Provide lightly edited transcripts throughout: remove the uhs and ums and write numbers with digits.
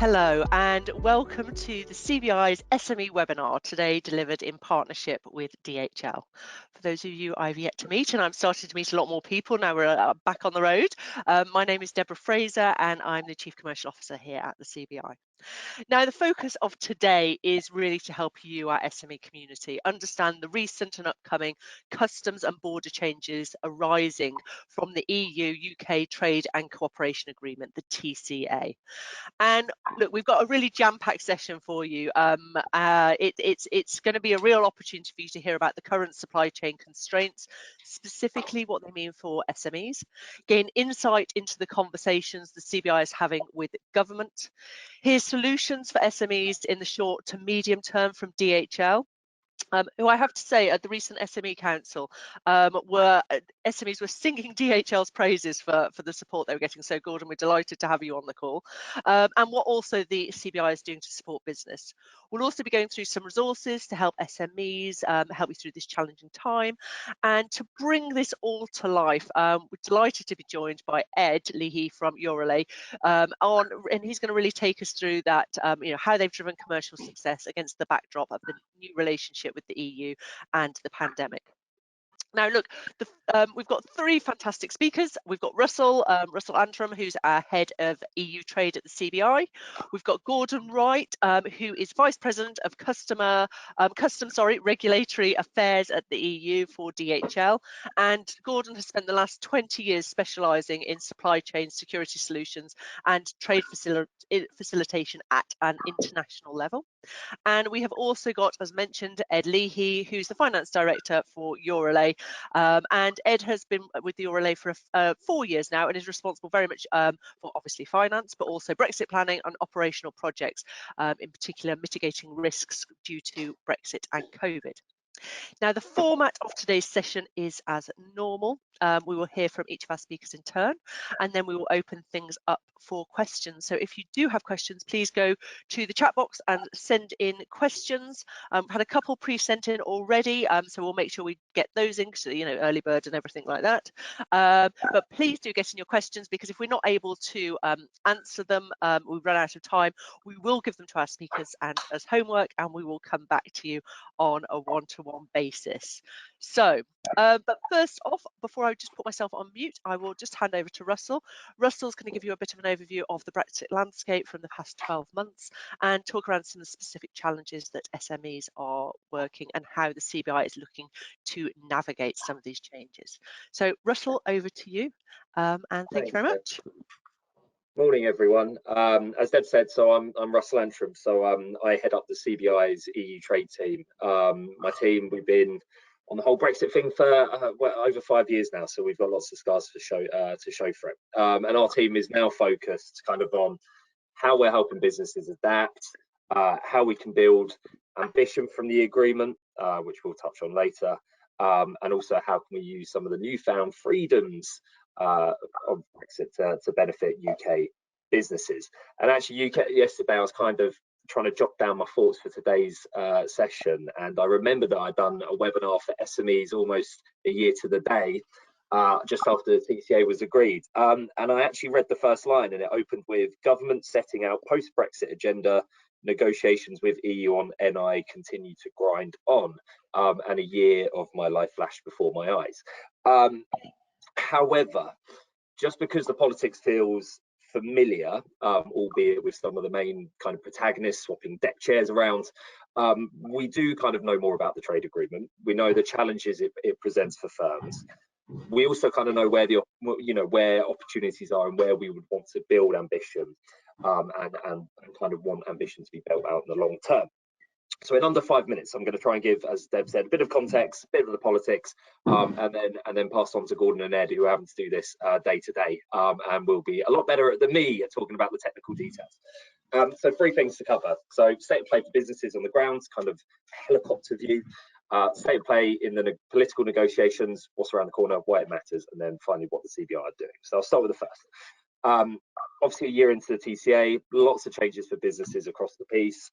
Hello and welcome to the CBI's SME Webinar, today delivered in partnership with DHL. For those of you I've yet to meet, and I'm starting to meet a lot more people now we're back on the road, my name is Deborah Fraser and I'm the Chief Commercial Officer here at the CBI. Now, the focus of today is really to help you, our SME community, understand the recent and upcoming customs and border changes arising from the EU-UK Trade and Cooperation Agreement, the TCA. And look, we've got a really jam-packed session for you. It's going to be a real opportunity for you to hear about the current supply chain constraints, specifically what they mean for SMEs, gain insight into the conversations the CBI is having with government, hear solutions for SMEs in the short to medium term from DHL, who I have to say at the recent SME Council SMEs were singing DHL's praises for the support they were getting. So Gordon, we're delighted to have you on the call, and what also the CBI is doing to support business. We'll also be going through some resources to help SMEs, help you through this challenging time, and to bring this all to life, we're delighted to be joined by Ed Leahy from Eurolay, and he's going to really take us through that, how they've driven commercial success against the backdrop of the new relationship with the EU and the pandemic. Now, look, we've got three fantastic speakers. We've got Russell Antrim, who's our head of EU trade at the CBI. We've got Gordon Wright, who is Vice President of Regulatory Affairs at the EU for DHL. And Gordon has spent the last 20 years specialising in supply chain security solutions and trade facilitation at an international level. And we have also got, as mentioned, Ed Leahy, who's the Finance Director for Eurolay. And Ed has been with the Eurolay for 4 years now and is responsible very much for obviously finance, but also Brexit planning and operational projects, in particular mitigating risks due to Brexit and COVID. Now, the format of today's session is as normal. We will hear from each of our speakers in turn, and then we will open things up for questions. So if you do have questions, please go to the chat box and send in questions. We've had a couple pre-sent in already, so we'll make sure we get those in, so, early bird and everything like that. But please do get in your questions, because if we're not able to answer them, we've run out of time, we will give them to our speakers and as homework, and we will come back to you on a one-to-one basis. So, but first off, before I just put myself on mute, I will just hand over to Russell. Russell's going to give you a bit of an overview of the Brexit landscape from the past 12 months and talk around some of the specific challenges that SMEs are working and how the CBI is looking to navigate some of these changes. So Russell, over to you, and thank you very much. Morning, everyone. As Deb said, so I'm Russell Antrim, so I head up the CBI's EU trade team. My team, we've been on the whole Brexit thing for over 5 years now, so we've got lots of scars to show for it. And our team is now focused kind of on how we're helping businesses adapt, how we can build ambition from the agreement, which we'll touch on later, and also how can we use some of the newfound freedoms of Brexit to benefit UK businesses. And actually, yesterday I was kind of trying to jot down my thoughts for today's session, and I remember that I'd done a webinar for SMEs almost a year to the day, just after the TCA was agreed, and I actually read the first line, and it opened with government setting out post-Brexit agenda, negotiations with EU on NI continue to grind on, and a year of my life flashed before my eyes. However, just because the politics feels familiar, albeit with some of the main kind of protagonists swapping deck chairs around, we do kind of know more about the trade agreement. We know the challenges it presents for firms. We also kind of know where where opportunities are and where we would want to build ambition, and kind of want ambition to be built out in the long term. So in under 5 minutes, I'm going to try and give, as Deb said, a bit of context, a bit of the politics, and then pass on to Gordon and Ed, who are having to do this day to day, and will be a lot better than me at talking about the technical details. So 3 things to cover. So state of play for businesses on the ground, kind of helicopter view. State of play in the political negotiations, what's around the corner, why it matters, and then finally what the CBI are doing. So I'll start with the first. Obviously, a year into the TCA, lots of changes for businesses across the piece.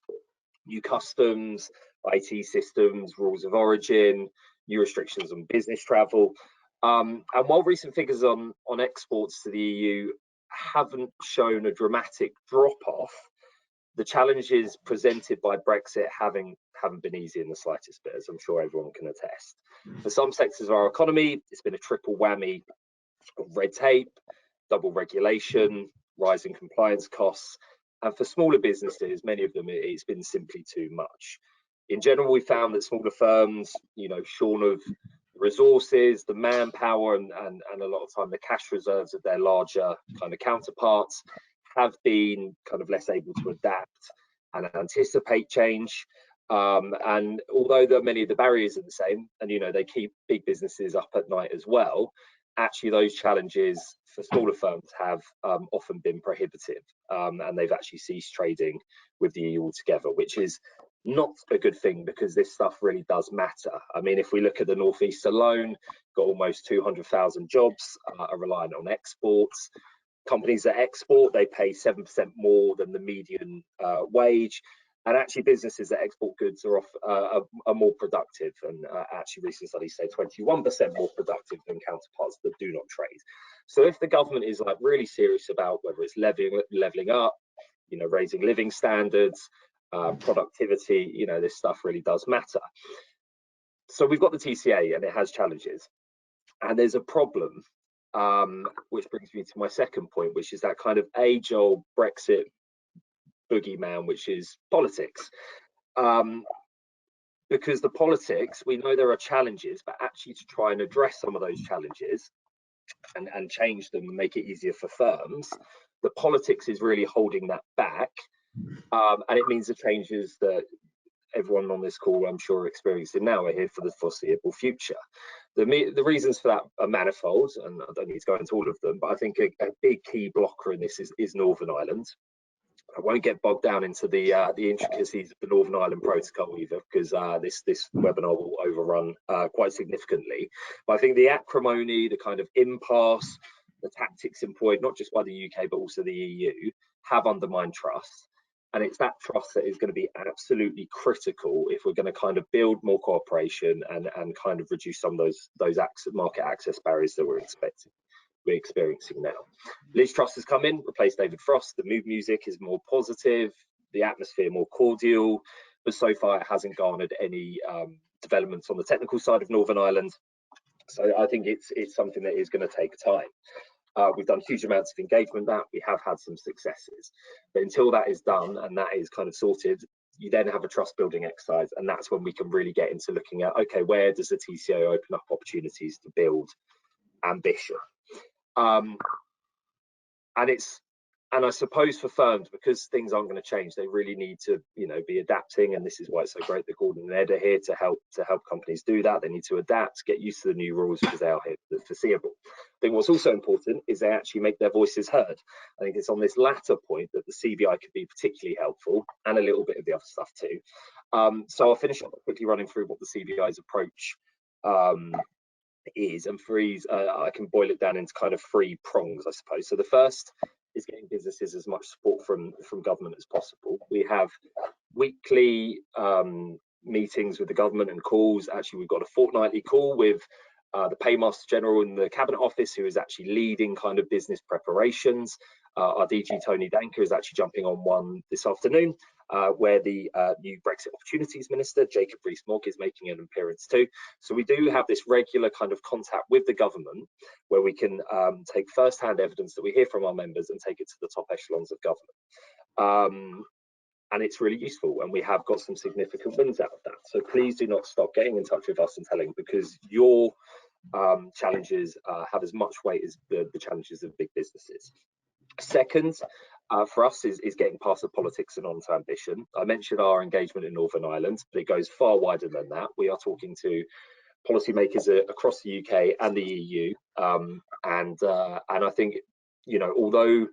New customs, IT systems, rules of origin, new restrictions on business travel. And while recent figures on exports to the EU haven't shown a dramatic drop-off, the challenges presented by Brexit haven't been easy in the slightest bit, as I'm sure everyone can attest. For some sectors of our economy, it's been a triple whammy of red tape, double regulation, rising compliance costs, and for smaller businesses, many of them, it's been simply too much. In general, we found that smaller firms, shorn of resources, the manpower, and a lot of time the cash reserves of their larger kind of counterparts, have been kind of less able to adapt and anticipate change. And although many of the barriers are the same, and they keep big businesses up at night as well, actually those challenges for smaller firms have often been prohibitive, and they've actually ceased trading with the EU altogether, which is not a good thing, because this stuff really does matter. I mean, if we look at the Northeast alone, got almost 200,000 jobs are reliant on exports. Companies that export, they pay 7% more than the median wage. And actually, businesses that export goods are more productive, and actually recent studies say 21% more productive than counterparts that do not trade. So if the government is really serious about whether it's leveling up, raising living standards, productivity, this stuff really does matter. So we've got the TCA, and it has challenges, and there's a problem, which brings me to my second point, which is that kind of age-old Brexit boogeyman, which is politics. Because the politics, we know there are challenges, but actually to try and address some of those challenges and change them and make it easier for firms, the politics is really holding that back. And it means the changes that everyone on this call, I'm sure, are experiencing now are here for the foreseeable future. The reasons for that are manifold, and I don't need to go into all of them, but I think a big key blocker in this is Northern Ireland. I won't get bogged down into the intricacies of the Northern Ireland Protocol either, because this webinar will overrun quite significantly. But I think the acrimony, the kind of impasse, the tactics employed not just by the UK but also the EU have undermined trust. And it's that trust that is going to be absolutely critical if we're going to kind of build more cooperation and kind of reduce some of those market access barriers that we're experiencing now. Liz Truss has come in, replaced David Frost. The mood music is more positive, the atmosphere more cordial, but so far it hasn't garnered any developments on the technical side of Northern Ireland. So I think it's something that is going to take time. We've done huge amounts of engagement. That we have had some successes, but until that is done and that is kind of sorted, you then have a trust building exercise, and that's when we can really get into looking at, okay, where does the TCO open up opportunities to build ambition? And I suppose for firms, because things aren't going to change, they really need to be adapting, and this is why it's so great that Gordon and Ed are here to help companies do that. They need to adapt, get used to the new rules, because they are here for the foreseeable. I think what's also important is they actually make their voices heard. I think it's on this latter point that the CBI could be particularly helpful, and a little bit of the other stuff too. So I'll finish up quickly running through what the CBI's approach is, and I can boil it down into kind of 3 prongs, I suppose. So the first is getting businesses as much support from government as possible. We have weekly meetings with the government and calls. Actually, we've got a fortnightly call with the Paymaster General in the Cabinet Office, who is actually leading kind of business preparations. Our DG Tony Danker is actually jumping on one this afternoon, where the new Brexit Opportunities Minister, Jacob Rees-Mogg, is making an appearance too. So we do have this regular kind of contact with the government, where we can take first-hand evidence that we hear from our members and take it to the top echelons of government. And it's really useful, and we have got some significant wins out of that. So please do not stop getting in touch with us and telling, because your challenges have as much weight as the challenges of big businesses. Second, for us is getting past the politics and onto ambition. I mentioned our engagement in Northern Ireland, but it goes far wider than that. We are talking to policymakers across the UK and the EU, and I think, although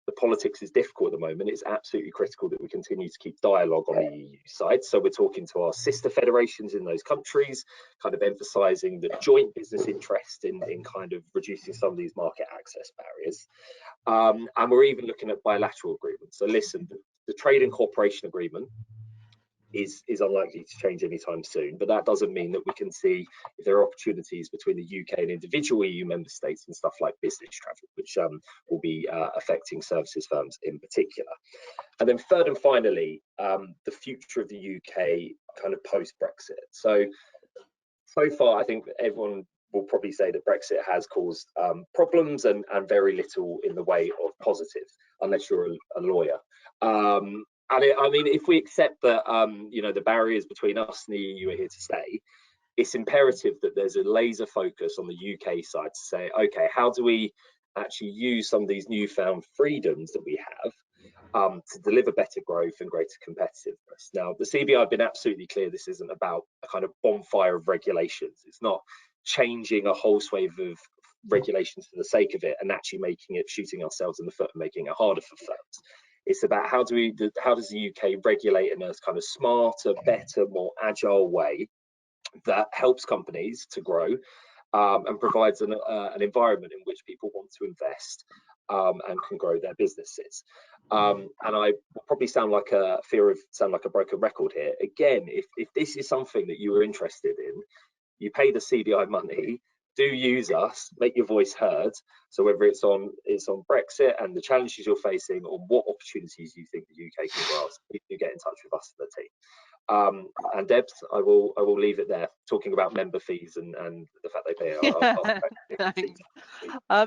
the politics is difficult at the moment, it's absolutely critical that we continue to keep dialogue on the EU side. So we're talking to our sister federations in those countries, kind of emphasising the joint business interest in kind of reducing some of these market access barriers. And we're even looking at bilateral agreements. So listen, the Trade and Cooperation Agreement is unlikely to change anytime soon. But that doesn't mean that we can see if there are opportunities between the UK and individual EU member states and stuff like business travel, which will be affecting services firms in particular. And then third and finally, the future of the UK kind of post-Brexit. So far, I think everyone will probably say that Brexit has caused problems and very little in the way of positives, unless you're a lawyer. I mean, if we accept that the barriers between us and the EU are here to stay, it's imperative that there's a laser focus on the UK side to say, okay, how do we actually use some of these newfound freedoms that we have to deliver better growth and greater competitiveness. Now, the CBI have been absolutely clear this isn't about a kind of bonfire of regulations. It's not changing a whole swathe of regulations for the sake of it and actually shooting ourselves in the foot and making it harder for firms. It's about how does the UK regulate in a kind of smarter, better, more agile way that helps companies to grow and provides an environment in which people want to invest and can grow their businesses. And I will probably sound like a broken record here. Again, if this is something that you are interested in, you pay the CBI money, do use us, make your voice heard. So whether it's on Brexit and the challenges you're facing, or what opportunities you think the UK can grasp, please do get in touch with us and the team. And Debs, I will leave it there, talking about member fees and the fact they pay. Thanks.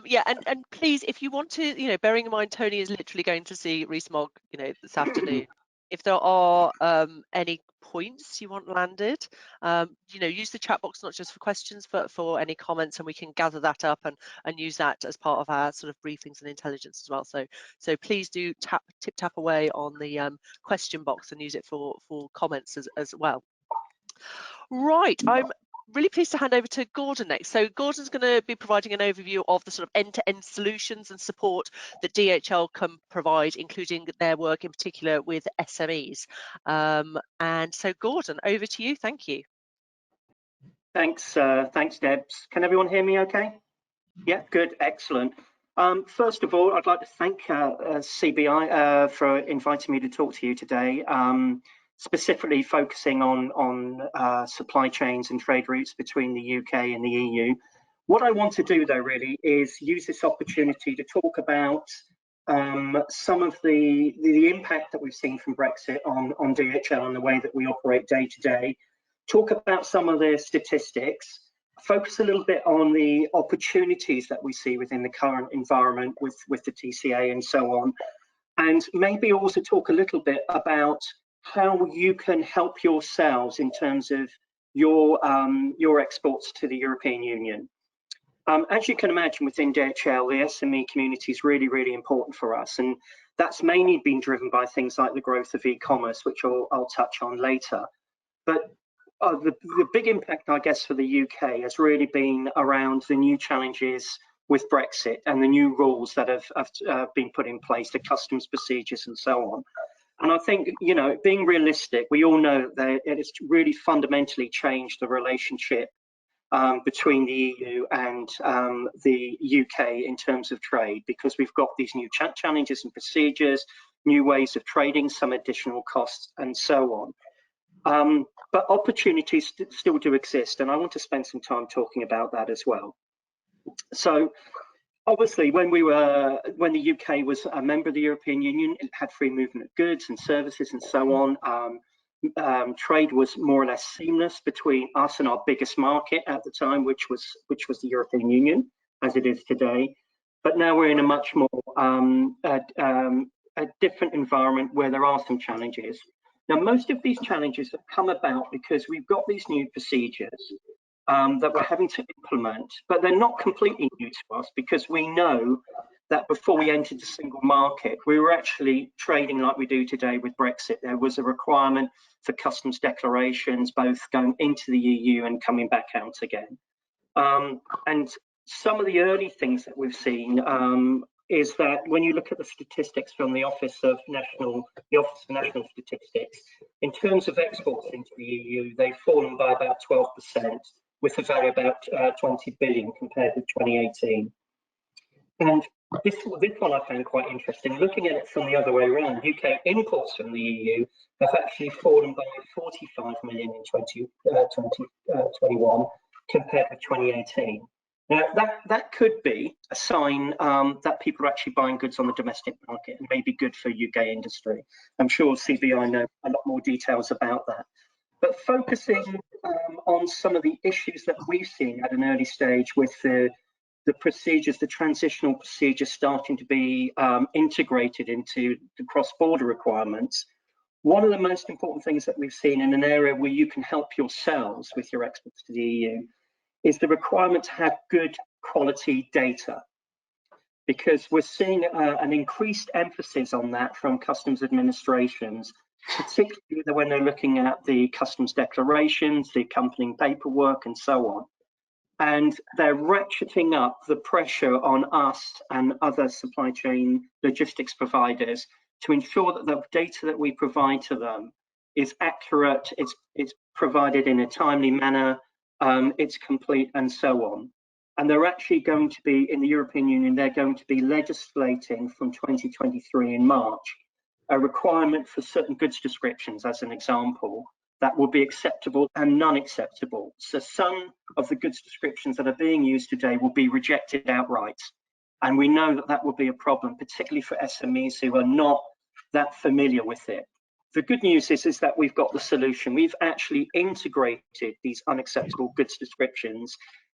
Yeah, and please, if you want to, bearing in mind Tony is literally going to see Rees-Mogg, this afternoon. If there are any points you want landed, use the chat box not just for questions, but for any comments, and we can gather that up and use that as part of our sort of briefings and intelligence as well. So please do tap away on the question box and use it for comments as well. Right, I'm really pleased to hand over to Gordon next. So Gordon's going to be providing an overview of the sort of end-to-end solutions and support that DHL can provide, including their work in particular with SMEs. And so Gordon, over to you. Thank you. Thanks, Debs. Can everyone hear me okay? Yeah, good, excellent. First of all, I'd like to thank CBI for inviting me to talk to you today. Specifically focusing on supply chains and trade routes between the UK and the EU. What I want to do, though, really is use this opportunity to talk about some of the impact that we've seen from Brexit on DHL and the way that we operate day to day, talk about some of the statistics, focus a little bit on the opportunities that we see within the current environment with the TCA and so on, and maybe also talk a little bit about how you can help yourselves in terms of your exports to the European Union. As you can imagine, within DHL, the SME community is really, really important for us, and that's mainly been driven by things like the growth of e-commerce, which I'll touch on later. But the big impact, I guess, for the UK has really been around the new challenges with Brexit and the new rules that have been put in place, the customs procedures and so on. And I think, being realistic, we all know that it has really fundamentally changed the relationship between the EU and the UK in terms of trade, because we've got these new challenges and procedures, new ways of trading, some additional costs and so on. But opportunities still do exist, and I want to spend some time talking about that as well. So, obviously, when the UK was a member of the European Union, it had free movement of goods and services and so on. Trade was more or less seamless between us and our biggest market at the time, which was the European Union, as it is today. But now we're in a much more a different environment where there are some challenges. Now, most of these challenges have come about because we've got these new procedures that we're having to implement, but they're not completely new to us, because we know that before we entered the single market, we were actually trading like we do today with Brexit. There was a requirement for customs declarations, both going into the EU and coming back out again. And some of the early things that we've seen is that when you look at the statistics from the Office for National Statistics, in terms of exports into the EU, they've fallen by about 12%, with a value about 20 billion compared with 2018. And This one I found quite interesting. Looking at it from the other way around, UK imports from the EU have actually fallen by 45 million in 2021 compared with 2018. Now, that could be a sign that people are actually buying goods on the domestic market and may be good for UK industry. I'm sure CBI know a lot more details about that. But focusing on some of the issues that we've seen at an early stage with the procedures, the transitional procedures starting to be integrated into the cross-border requirements, one of the most important things that we've seen in an area where you can help yourselves with your exports to the EU is the requirement to have good quality data, because we're seeing an increased emphasis on that from customs administrations, particularly when they're looking at the customs declarations, the accompanying paperwork and so on. And they're ratcheting up the pressure on us and other supply chain logistics providers to ensure that the data that we provide to them is accurate, it's provided in a timely manner, it's complete and so on. And they're actually going to be, in the European Union, they're going to be legislating from 2023 in March, a requirement for certain goods descriptions, as an example, that will be acceptable and non-acceptable. So some of the goods descriptions that are being used today will be rejected outright. And we know that that will be a problem, particularly for SMEs who are not that familiar with it. The good news is that we've got the solution. We've actually integrated these unacceptable goods descriptions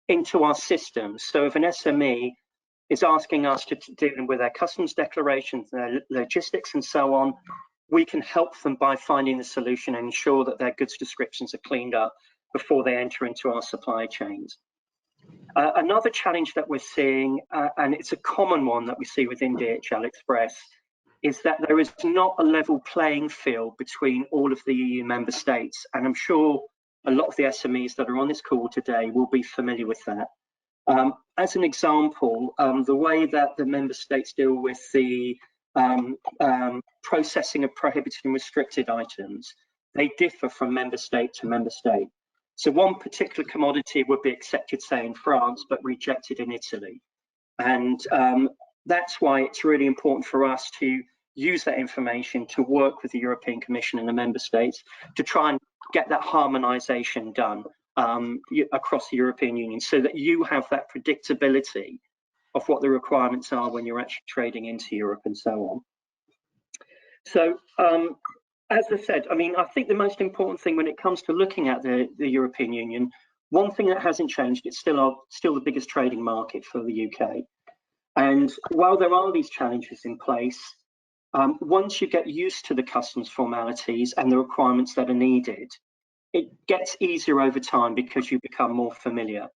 into our systems. So if an SME is asking us to deal with their customs declarations, their logistics and so on, we can help them by finding the solution and ensure that their goods descriptions are cleaned up before they enter into our supply chains. Another challenge that we're seeing, and it's a common one that we see within DHL Express, is that there is not a level playing field between all of the EU member states. And I'm sure a lot of the SMEs that are on this call today will be familiar with that. As an example, the way that the member states deal with the processing of prohibited and restricted items, they differ from member state to member state. So one particular commodity would be accepted, say, in France, but rejected in Italy. And that's why it's really important for us to use that information to work with the European Commission and the member states to try and get that harmonization done across the European Union, so that you have that predictability of what the requirements are when you're actually trading into Europe and so on. So as I said, I mean, I think the most important thing when it comes to looking at the European Union, one thing that hasn't changed, it's still the biggest trading market for the UK. And while there are these challenges in place, once you get used to the customs formalities and the requirements that are needed, it gets easier over time because you become more familiar.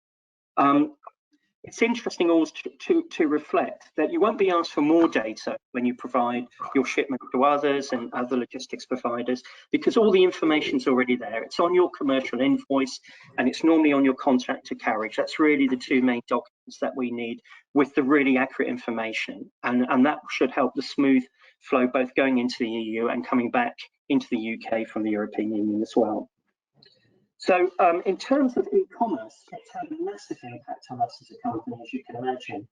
It's interesting also to reflect that you won't be asked for more data when you provide your shipment to others and other logistics providers, because all the information is already there. It's on your commercial invoice and it's normally on your contract to carriage. That's really the two main documents that we need with the really accurate information. And that should help the smooth flow both going into the EU and coming back into the UK from the European Union as well. So in terms of e-commerce, it's had a massive impact on us as a company, as you can imagine.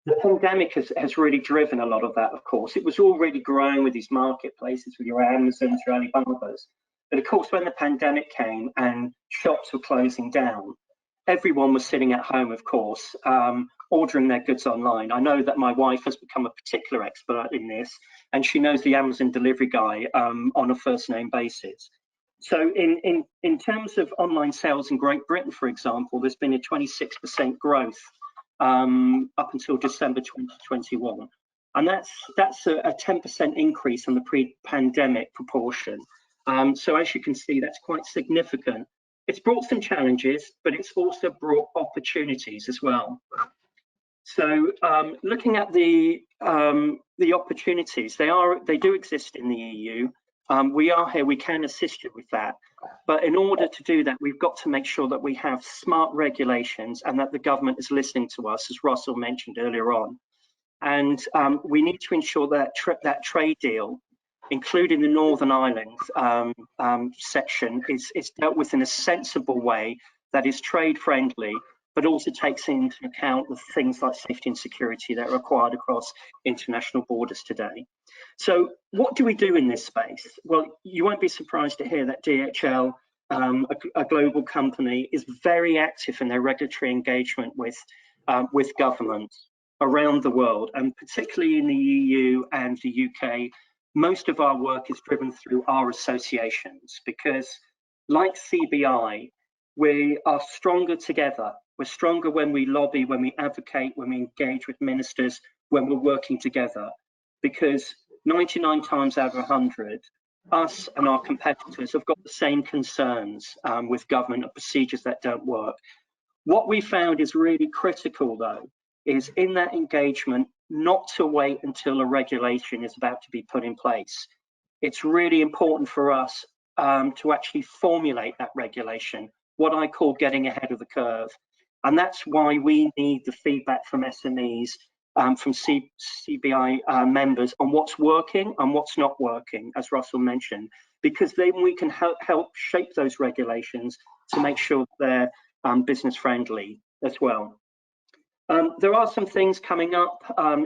The pandemic has really driven a lot of that, of course. It was already growing with these marketplaces, with your Amazons, your Alibabas. But of course, when the pandemic came and shops were closing down, everyone was sitting at home, of course, ordering their goods online. I know that my wife has become a particular expert in this, and she knows the Amazon delivery guy on a first name basis. So in terms of online sales in Great Britain, for example, there's been a 26% growth up until December 2021. And that's a 10% increase on the pre-pandemic proportion. So as you can see, that's quite significant. It's brought some challenges, but it's also brought opportunities as well. So looking at the opportunities, they do exist in the EU. We are here, we can assist you with that. But in order to do that, we've got to make sure that we have smart regulations and that the government is listening to us, as Russell mentioned earlier on. And we need to ensure that that trade deal, including the Northern Ireland section, is dealt with in a sensible way that is trade friendly, but also takes into account the things like safety and security that are required across international borders today. So what do we do in this space? Well, you won't be surprised to hear that DHL, a global company, is very active in their regulatory engagement with governments around the world, and particularly in the EU and the UK. Most of our work is driven through our associations, because like CBI, we are stronger together. We're stronger when we lobby, when we advocate, when we engage with ministers, when we're working together, because 99 times out of 100, us and our competitors have got the same concerns with government and procedures that don't work. What we found is really critical, though, is in that engagement not to wait until a regulation is about to be put in place. It's really important for us to actually formulate that regulation, what I call getting ahead of the curve. And that's why we need the feedback from SMEs, from CBI members on what's working and what's not working, as Russell mentioned, because then we can help shape those regulations to make sure they're business friendly as well. There are some things coming up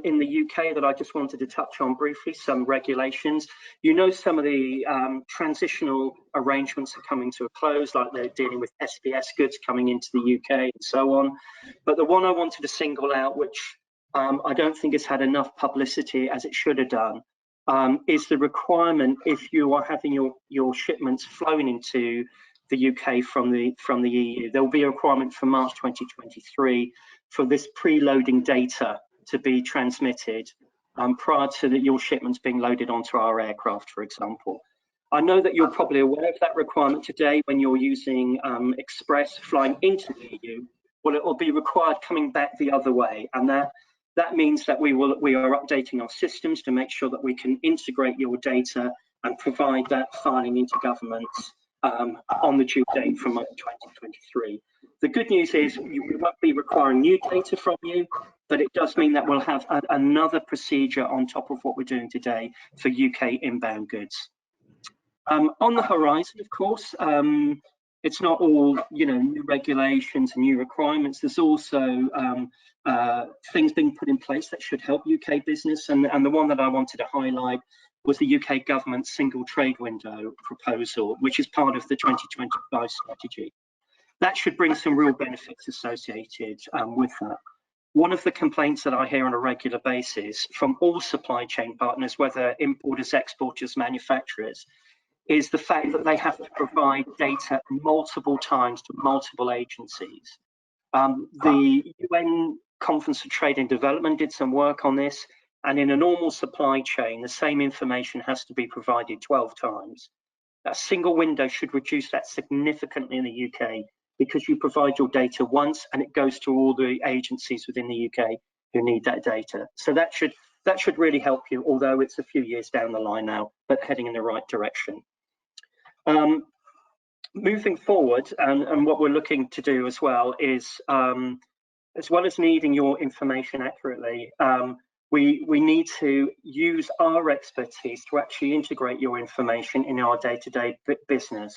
in the UK that I just wanted to touch on briefly, some regulations. You know, some of the transitional arrangements are coming to a close, like they're dealing with SBS goods coming into the UK and so on. But the one I wanted to single out, which I don't think it's had enough publicity as it should have done, is the requirement, if you are having your shipments flowing into the UK from the EU, there will be a requirement for March 2023 for this preloading data to be transmitted prior to your shipments being loaded onto our aircraft, for example. I know that you're probably aware of that requirement today when you're using Express flying into the EU. Well, it will be required coming back the other way, and that means that we are updating our systems to make sure that we can integrate your data and provide that filing into governments on the due date from 2023. The good news is we won't be requiring new data from you, but it does mean that we'll have another procedure on top of what we're doing today for UK inbound goods. On the horizon, of course, it's not all new regulations and new requirements. There's also things being put in place that should help UK business, and the one that I wanted to highlight was the UK government single trade window proposal, which is part of the 2025 strategy. That should bring some real benefits associated with that. One of the complaints that I hear on a regular basis from all supply chain partners, whether importers, exporters, manufacturers, is the fact that they have to provide data multiple times to multiple agencies. The UN Conference of Trade and Development did some work on this, and in a normal supply chain, the same information has to be provided 12 times. That single window should reduce that significantly in the UK, because you provide your data once and it goes to all the agencies within the UK who need that data. So that should really help you, although it's a few years down the line now, but heading in the right direction. Moving forward, and what we're looking to do as well is, as well as needing your information accurately, we need to use our expertise to actually integrate your information in our day-to-day business.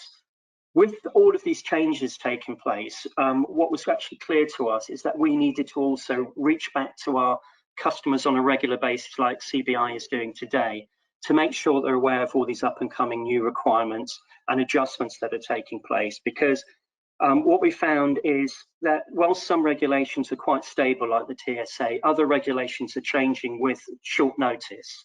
With all of these changes taking place, what was actually clear to us is that we needed to also reach back to our customers on a regular basis, like CBI is doing today, to make sure they're aware of all these up and coming new requirements and adjustments that are taking place. Because what we found is that while some regulations are quite stable, like the TSA, other regulations are changing with short notice.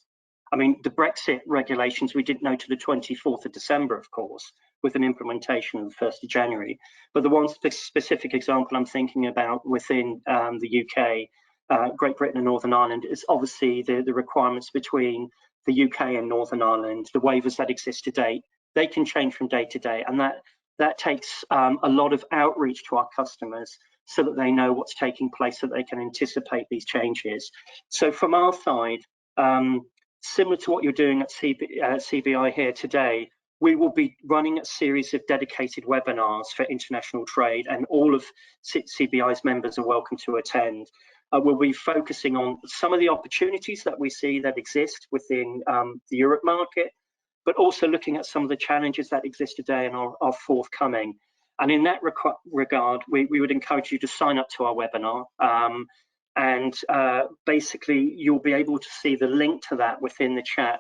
I mean, the Brexit regulations, we didn't know to the 24th of December, of course, with an implementation of the 1st of January. But the one specific example I'm thinking about within the UK, Great Britain and Northern Ireland, is obviously the requirements between the UK and Northern Ireland, the waivers that exist today. They can change from day to day, and that takes a lot of outreach to our customers so that they know what's taking place, so that they can anticipate these changes. So from our side, similar to what you're doing at CBI here today, we will be running a series of dedicated webinars for international trade, and all of CBI's members are welcome to attend. We'll be focusing on some of the opportunities that we see that exist within the Europe market, but also looking at some of the challenges that exist today and are forthcoming. And in that regard, we would encourage you to sign up to our webinar. Basically, you'll be able to see the link to that within the chat.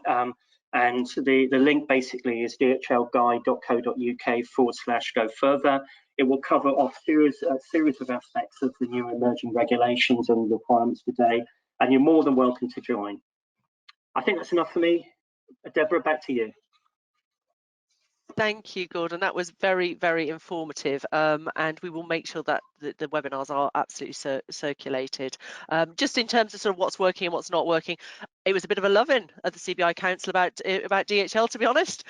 And the link basically is dhlguide.co.uk/go further. It will cover off a series of aspects of the new emerging regulations and requirements today, and you're more than welcome to join. I think that's enough for me. Deborah, back to you. Thank you, Gordon. That was very, very informative, and we will make sure that the webinars are absolutely circulated. Just in terms of sort of what's working and what's not working, it was a bit of a love-in at the CBI Council about DHL, to be honest.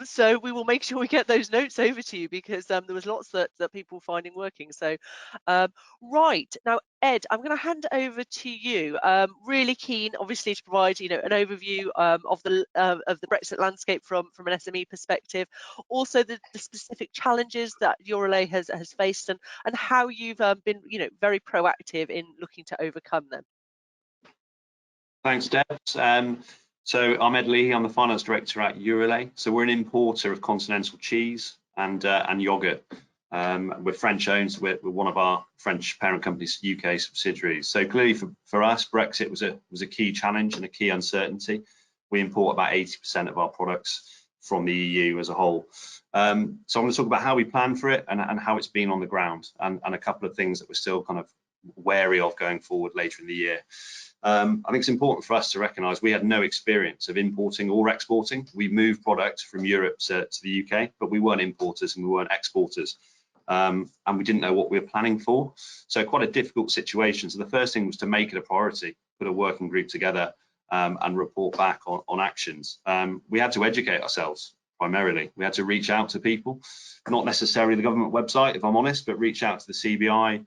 So we will make sure we get those notes over to you, because there was lots that people were finding working. So right now, Ed, I'm going to hand over to you. Really keen, obviously, to provide an overview of the Brexit landscape from an SME perspective, also the specific challenges that Eurolay has faced, and how you've been very proactive in looking to overcome them. Thanks, Debs. So I'm Ed Leahy, I'm the Finance Director at Eurolay. So we're an importer of continental cheese and yoghurt. We're French owned, so we're one of our French parent company's UK subsidiaries. So clearly for us, Brexit was a key challenge and a key uncertainty. We import about 80% of our products from the EU as a whole. So I'm going to talk about how we plan for it and how it's been on the ground, and a couple of things that we're still kind of wary of going forward later in the year. I think it's important for us to recognise we had no experience of importing or exporting. We moved product from Europe to the UK, but we weren't importers and we weren't exporters. And we didn't know what we were planning for. So quite a difficult situation. So the first thing was to make it a priority, put a working group together and report back on actions. We had to educate ourselves primarily. We had to reach out to people, not necessarily the government website, if I'm honest, but reach out to the CBI,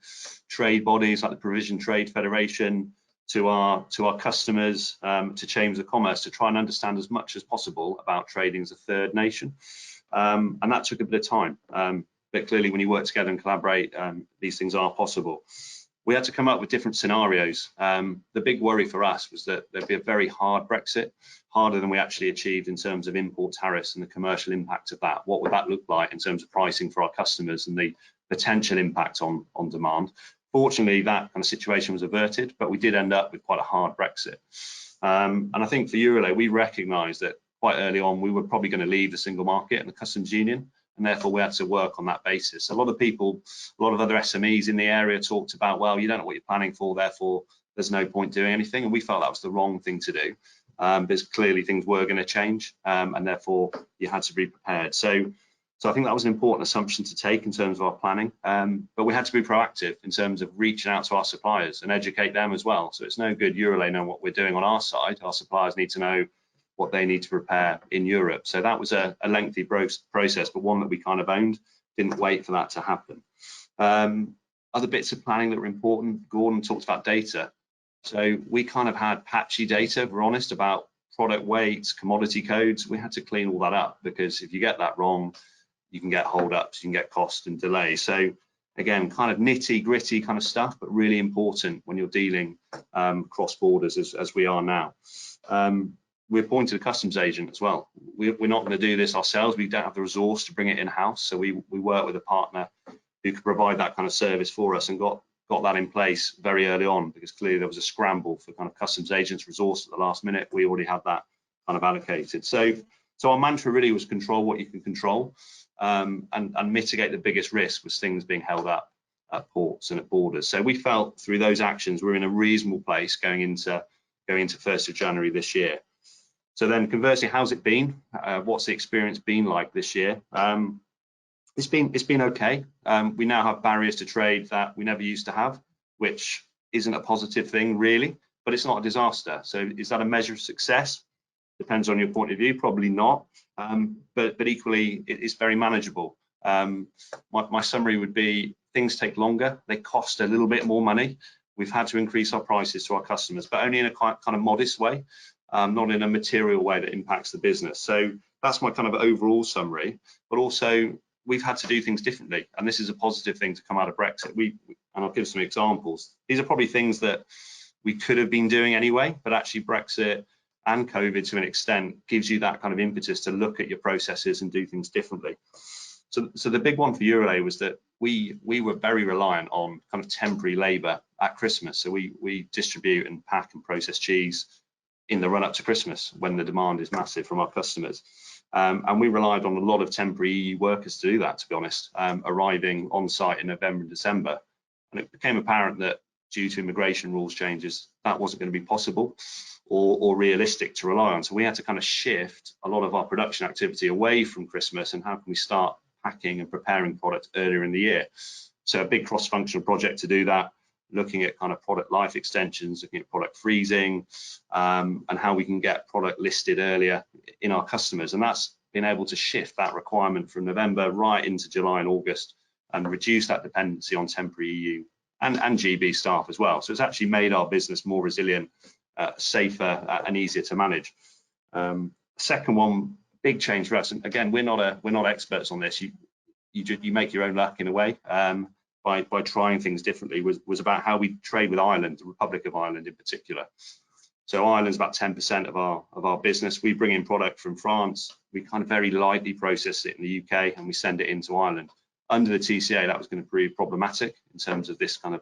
trade bodies like the Provision Trade Federation, to our customers, to Chambers of Commerce, to try and understand as much as possible about trading as a third nation. And that took a bit of time. But clearly, when you work together and collaborate, these things are possible. We had to come up with different scenarios. The big worry for us was that there'd be a very hard Brexit, harder than we actually achieved in terms of import tariffs and the commercial impact of that. What would that look like in terms of pricing for our customers and the potential impact on demand? Fortunately, that kind of situation was averted, but we did end up with quite a hard Brexit. And I think for Eurolay, we recognised that quite early on we were probably going to leave the single market and the customs union, and therefore we had to work on that basis. A lot of people, a lot of other SMEs in the area talked about, well, you don't know what you're planning for, therefore there's no point doing anything, and we felt that was the wrong thing to do. Because clearly things were going to change, and therefore you had to be prepared. So I think that was an important assumption to take in terms of our planning, but we had to be proactive in terms of reaching out to our suppliers and educate them as well. So it's no good Eurolay knowing what we're doing on our side. Our suppliers need to know what they need to prepare in Europe. So that was a lengthy process, but one that we kind of owned, didn't wait for that to happen. Other bits of planning that were important, Gordon talked about data. So we kind of had patchy data, if we're honest, about product weights, commodity codes. We had to clean all that up, because if you get that wrong, you can get hold-ups, you can get cost and delay. So again, kind of nitty-gritty kind of stuff, but really important when you're dealing cross borders as we are now. We appointed a customs agent as well. We're not going to do this ourselves. We don't have the resource to bring it in-house. So we work with a partner who could provide that kind of service for us, and got that in place very early on, because clearly there was a scramble for kind of customs agents resource at the last minute. We already had that kind of allocated. So our mantra really was control what you can control. And mitigate the biggest risk was things being held up at ports and at borders. So we felt through those actions we're in a reasonable place going into 1st of January this year. So then conversely, how's it been? What's the experience been like this year? It's been okay. We now have barriers to trade that we never used to have, which isn't a positive thing really, but it's not a disaster. So is that a measure of success? Depends on your point of view, probably not, but equally it's very manageable. My summary would be things take longer, they cost a little bit more money. We've had to increase our prices to our customers, but only in a kind of modest way, not in a material way that impacts the business. So that's my kind of overall summary, but also we've had to do things differently, and this is a positive thing to come out of Brexit. And I'll give some examples. These are probably things that we could have been doing anyway, but actually Brexit and COVID to an extent gives you that kind of impetus to look at your processes and do things differently. So the big one for Eurolay was that we were very reliant on kind of temporary labour at Christmas. So we distribute and pack and process cheese in the run up to Christmas when the demand is massive from our customers. And we relied on a lot of temporary EU workers to do that, to be honest, arriving on site in November and December. And it became apparent that due to immigration rules changes, that wasn't going to be possible or realistic to rely on. So we had to kind of shift a lot of our production activity away from Christmas, and how can we start packing and preparing products earlier in the year. So a big cross-functional project to do that, looking at kind of product life extensions, looking at product freezing, and how we can get product listed earlier in our customers. And that's been able to shift that requirement from November right into July and August and reduce that dependency on temporary EU and GB staff as well. So it's actually made our business more resilient, safer, and easier to manage. Second one, big change for us, and again, we're not experts on this. You make your own luck in a way by trying things differently. Was about how we trade with Ireland, the Republic of Ireland in particular. So Ireland's about 10% of our business. We bring in product from France. We kind of very lightly process it in the UK and we send it into Ireland. Under the TCA, that was going to prove problematic in terms of this kind of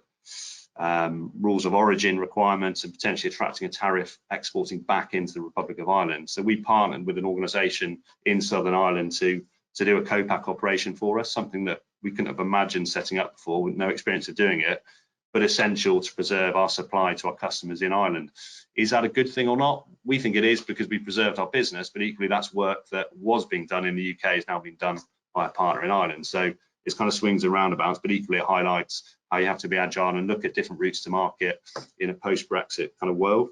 rules of origin requirements and potentially attracting a tariff exporting back into the Republic of Ireland. So we partnered with an organisation in Southern Ireland to do a co-pack operation for us, something that we couldn't have imagined setting up before with no experience of doing it, but essential to preserve our supply to our customers in Ireland. Is that a good thing or not? We think it is, because we preserved our business, but equally that's work that was being done in the UK is now being done by a partner in Ireland. So it's kind of swings and roundabouts, but equally it highlights how you have to be agile and look at different routes to market in a post-Brexit kind of world.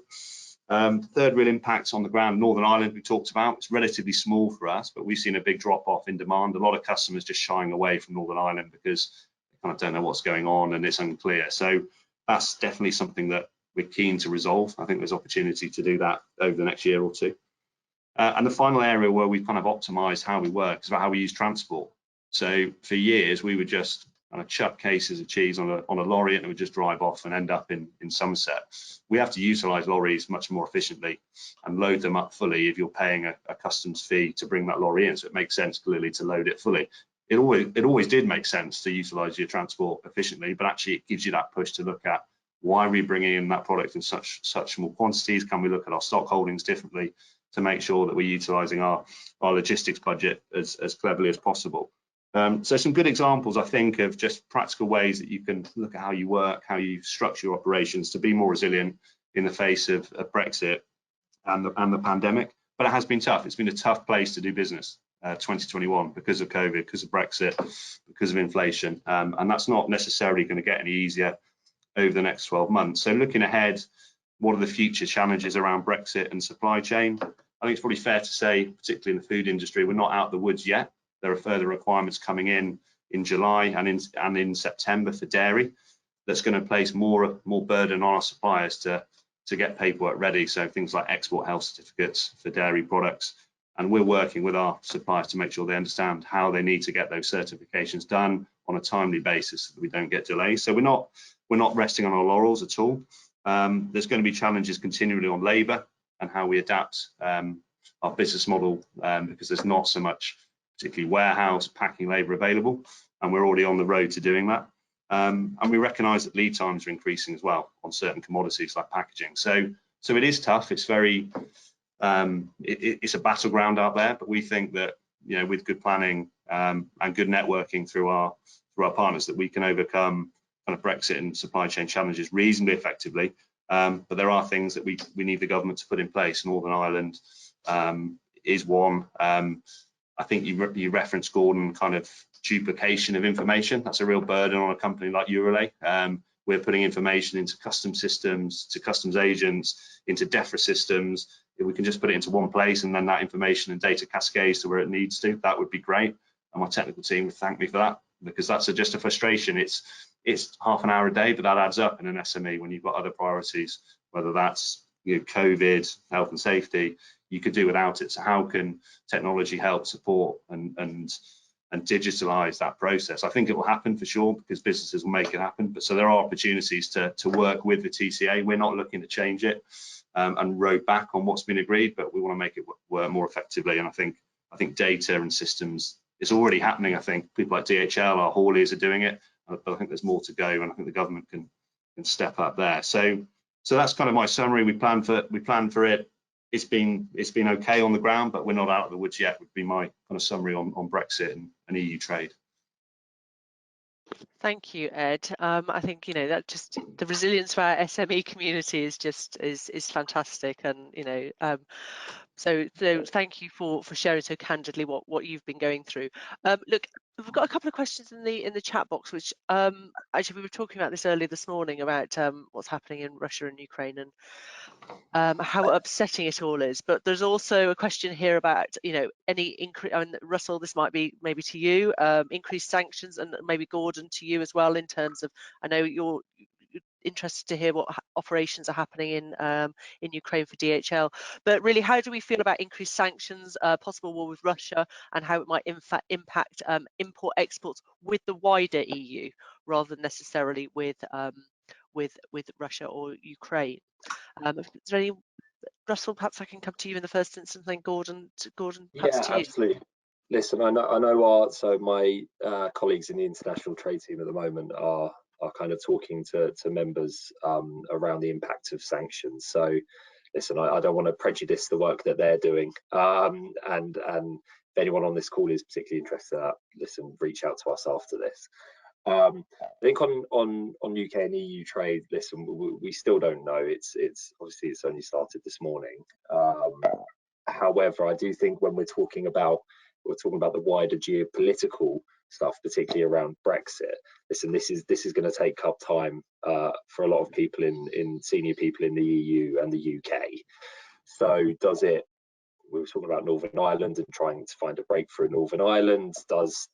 Third real impact on the ground, Northern Ireland we talked about. It's relatively small for us, but we've seen a big drop off in demand. A lot of customers just shying away from Northern Ireland because they kind of don't know what's going on and it's unclear. So that's definitely something that we're keen to resolve. I think there's opportunity to do that over the next year or two. And the final area where we've kind of optimized how we work is about how we use transport. So for years, we would just kind of chuck cases of cheese on a lorry and it would just drive off and end up in Somerset. We have to utilize lorries much more efficiently and load them up fully if you're paying a customs fee to bring that lorry in. So it makes sense clearly to load it fully. It always did make sense to utilize your transport efficiently, but actually it gives you that push to look at why are we bringing in that product in such small quantities? Can we look at our stock holdings differently to make sure that we're utilizing our logistics budget as cleverly as possible? So some good examples, I think, of just practical ways that you can look at how you work, how you structure your operations to be more resilient in the face of Brexit and the pandemic. But it has been tough. It's been a tough place to do business, 2021, because of COVID, because of Brexit, because of inflation. And that's not necessarily going to get any easier over the next 12 months. So looking ahead, what are the future challenges around Brexit and supply chain? I think it's probably fair to say, particularly in the food industry, we're not out of the woods yet. There are further requirements coming in July and in September for dairy. That's going to place more burden on our suppliers to get paperwork ready. So things like export health certificates for dairy products. And we're working with our suppliers to make sure they understand how they need to get those certifications done on a timely basis so that we don't get delays. So we're not resting on our laurels at all. There's going to be challenges continually on labour and how we adapt our business model because there's not so much particularly warehouse packing labour available, and we're already on the road to doing that. And we recognise that lead times are increasing as well on certain commodities like packaging. So it is tough. It's very it's a battleground out there, but we think that with good planning and good networking through our partners that we can overcome kind of Brexit and supply chain challenges reasonably effectively. But there are things that we need the government to put in place. Northern Ireland is one. I think you referenced, Gordon, kind of duplication of information. That's a real burden on a company like Eurolay. We're putting information into customs systems, to customs agents, into DEFRA systems. If we can just put it into one place and then that information and data cascades to where it needs to, that would be great. And my technical team would thank me for that, because that's just a frustration. It's half an hour a day, but that adds up in an SME when you've got other priorities, whether that's COVID, health and safety. You could do without it. So how can technology help support and digitalize that process? I think it will happen for sure, because businesses will make it happen. But so there are opportunities to work with the TCA. We're not looking to change it and row back on what's been agreed, but we want to make it work more effectively. And I think data and systems it's already happening. I think people like DHL, our hauliers, are doing it, but I think there's more to go, and I think the government can step up there. So that's kind of my summary. We plan for it. It's been okay on the ground, but we're not out of the woods yet. Would be my kind of summary on Brexit and EU trade. Thank you, Ed. I think that just the resilience of our SME community is fantastic, and so thank you for sharing so candidly what you've been going through. Look, we've got a couple of questions in the chat box, which actually we were talking about this earlier this morning about what's happening in Russia and Ukraine and how upsetting it all is. But there's also a question here about any increase. Russell, this might be maybe to you, increased sanctions, and maybe Gordon to you as well, in terms of, I know you're interested to hear what operations are happening in Ukraine for DHL, but really, how do we feel about increased sanctions, possible war with Russia, and how it might impact import exports with the wider EU rather than necessarily with Russia or Ukraine? Is there any, Russell, perhaps I can come to you in the first instance, then Gordon, perhaps Yeah, to you. absolutely. Listen, I know so my colleagues in the international trade team at the moment are kind of talking to members around the impact of sanctions. So listen, I don't want to prejudice the work that they're doing, and if anyone on this call is particularly interested in that, listen, reach out to us after this. I think on UK and EU trade, listen, we still don't know. It's obviously it's only started this morning. However, I do think when we're talking about the wider geopolitical stuff, particularly around Brexit, listen, this is going to take up time for a lot of people in senior people in the EU and the UK. So we were talking about Northern Ireland and trying to find a breakthrough in Northern Ireland. Does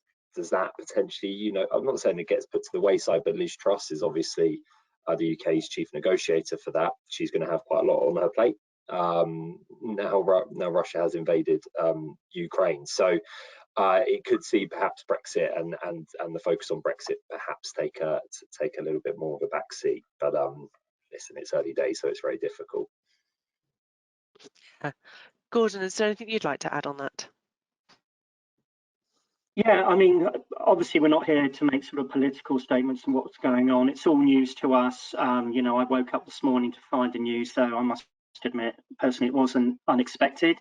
that potentially, I'm not saying it gets put to the wayside, but Liz Truss is obviously the UK's chief negotiator for that. She's going to have quite a lot on her plate. Now Russia has invaded Ukraine, so it could see perhaps Brexit and the focus on Brexit perhaps take a little bit more of a backseat. But listen, it's early days, so it's very difficult. Gordon, is there anything you'd like to add on that? Yeah, I mean, obviously we're not here to make sort of political statements on what's going on. It's all news to us. I woke up this morning to find the news, so I must admit, personally, it wasn't unexpected.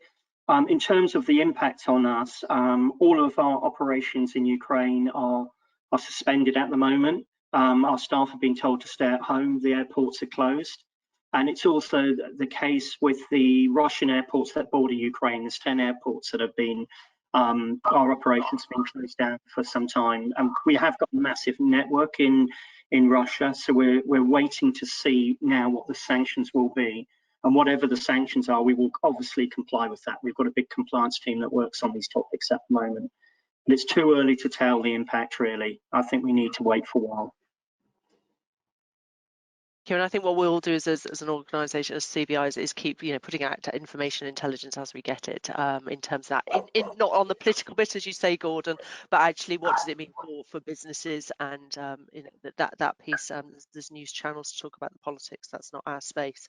In terms of the impact on us, all of our operations in Ukraine are suspended at the moment. Our staff have been told to stay at home. The airports are closed. And it's also the case with the Russian airports that border Ukraine. There's 10 airports that have been, our operations have been closed down for some time. And we have got a massive network in Russia. So we're waiting to see now what the sanctions will be. And whatever the sanctions are, we will obviously comply with that. We've got a big compliance team that works on these topics at the moment. But it's too early to tell the impact, really. I think we need to wait for a while. Kieran, I think what we'll do is, as an organisation, as CBIs, is keep putting out information intelligence as we get it, in terms of that, not on the political bit, as you say, Gordon, but actually what does it mean for businesses, and that piece. There's news channels to talk about the politics. That's not our space.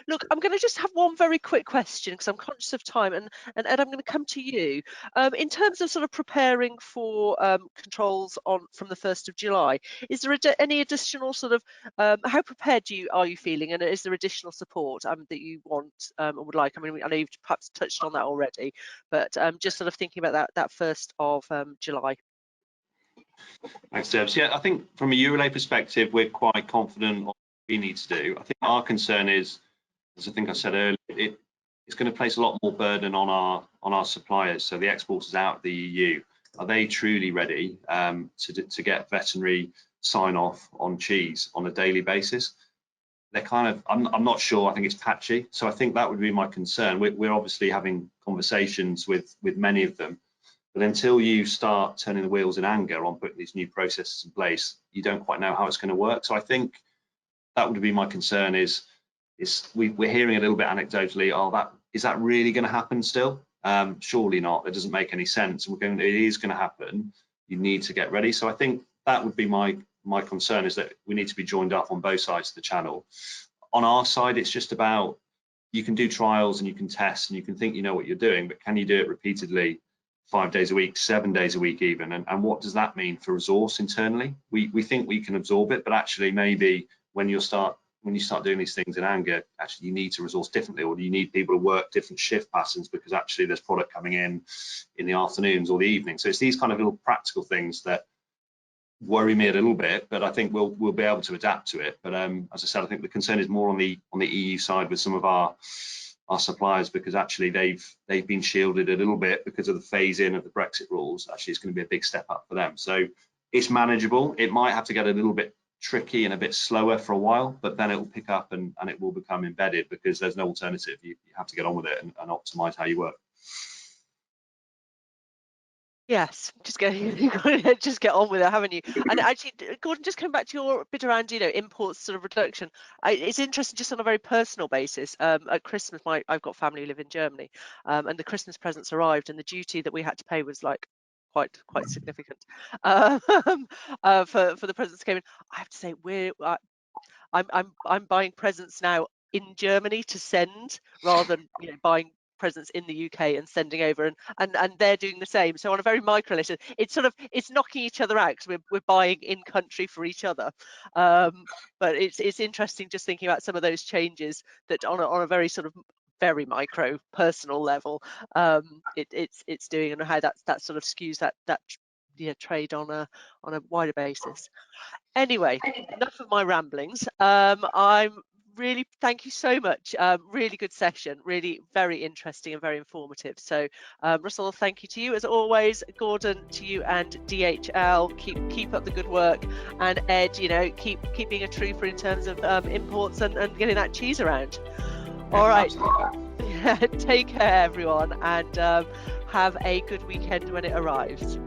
Look, I'm going to just have one very quick question because I'm conscious of time, and Ed, I'm going to come to you. In terms of sort of preparing for controls from the 1st of July, is there any additional sort of how prepared are you feeling, and is there additional support that you want and would like? I mean, I know you've perhaps touched on that already, but just sort of thinking about that 1st of July. Thanks, Debs. Yeah, I think from a Eurolay perspective, we're quite confident on what we need to do. I think our concern is, as I think I said earlier, it's going to place a lot more burden on our suppliers. So the exporters out of the EU, are they truly ready to get veterinary sign off on cheese on a daily basis? They're kind of, I'm not sure. I think it's patchy. So I think that would be my concern. We're obviously having conversations with many of them, but until you start turning the wheels in anger on putting these new processes in place, you don't quite know how it's going to work. So I think that would be my concern. Is we're hearing a little bit anecdotally, is that really going to happen still? Surely not. It doesn't make any sense. It is going to happen. You need to get ready. So I think that would be my concern, is that we need to be joined up on both sides of the channel. On our side, it's just about, you can do trials and you can test and you can think you know what you're doing, but can you do it repeatedly 5 days a week, 7 days a week even, and what does that mean for resource internally? We think we can absorb it, but actually maybe when you start doing these things in anger, actually you need to resource differently, or you need people to work different shift patterns because actually there's product coming in the afternoons or the evening. So it's these kind of little practical things that worry me a little bit, but I think we'll be able to adapt to it. But as I said, I think the concern is more on the EU side with some of our suppliers, because actually they've been shielded a little bit because of the phase in of the Brexit rules. Actually, it's going to be a big step up for them. So it's manageable. It might have to get a little bit tricky and a bit slower for a while, but then it will pick up and it will become embedded, because there's no alternative. You have to get on with it and optimize how you work. Yes, just get on with it, haven't you? And actually, Gordon, just coming back to your bit around, imports sort of reduction. It's interesting, just on a very personal basis. At Christmas, I've got family who live in Germany, and the Christmas presents arrived, and the duty that we had to pay was like quite significant for the presents came in. I have to say, I'm buying presents now in Germany to send, rather than buying presents in the UK and sending over, and they're doing the same. So on a very micro level, it's knocking each other out, because we're buying in country for each other. But it's interesting just thinking about some of those changes that on a very sort of very micro personal level it's doing, and how that sort of skews that trade on a wider basis. Anyway, enough of my ramblings. I'm really, thank you so much. Really good session, really very interesting and very informative. So Russell, thank you to you as always. Gordon, to you and DHL, keep up the good work. And Ed, keep being a trooper in terms of imports and getting that cheese around. All right. Take care, everyone, and have a good weekend when it arrives.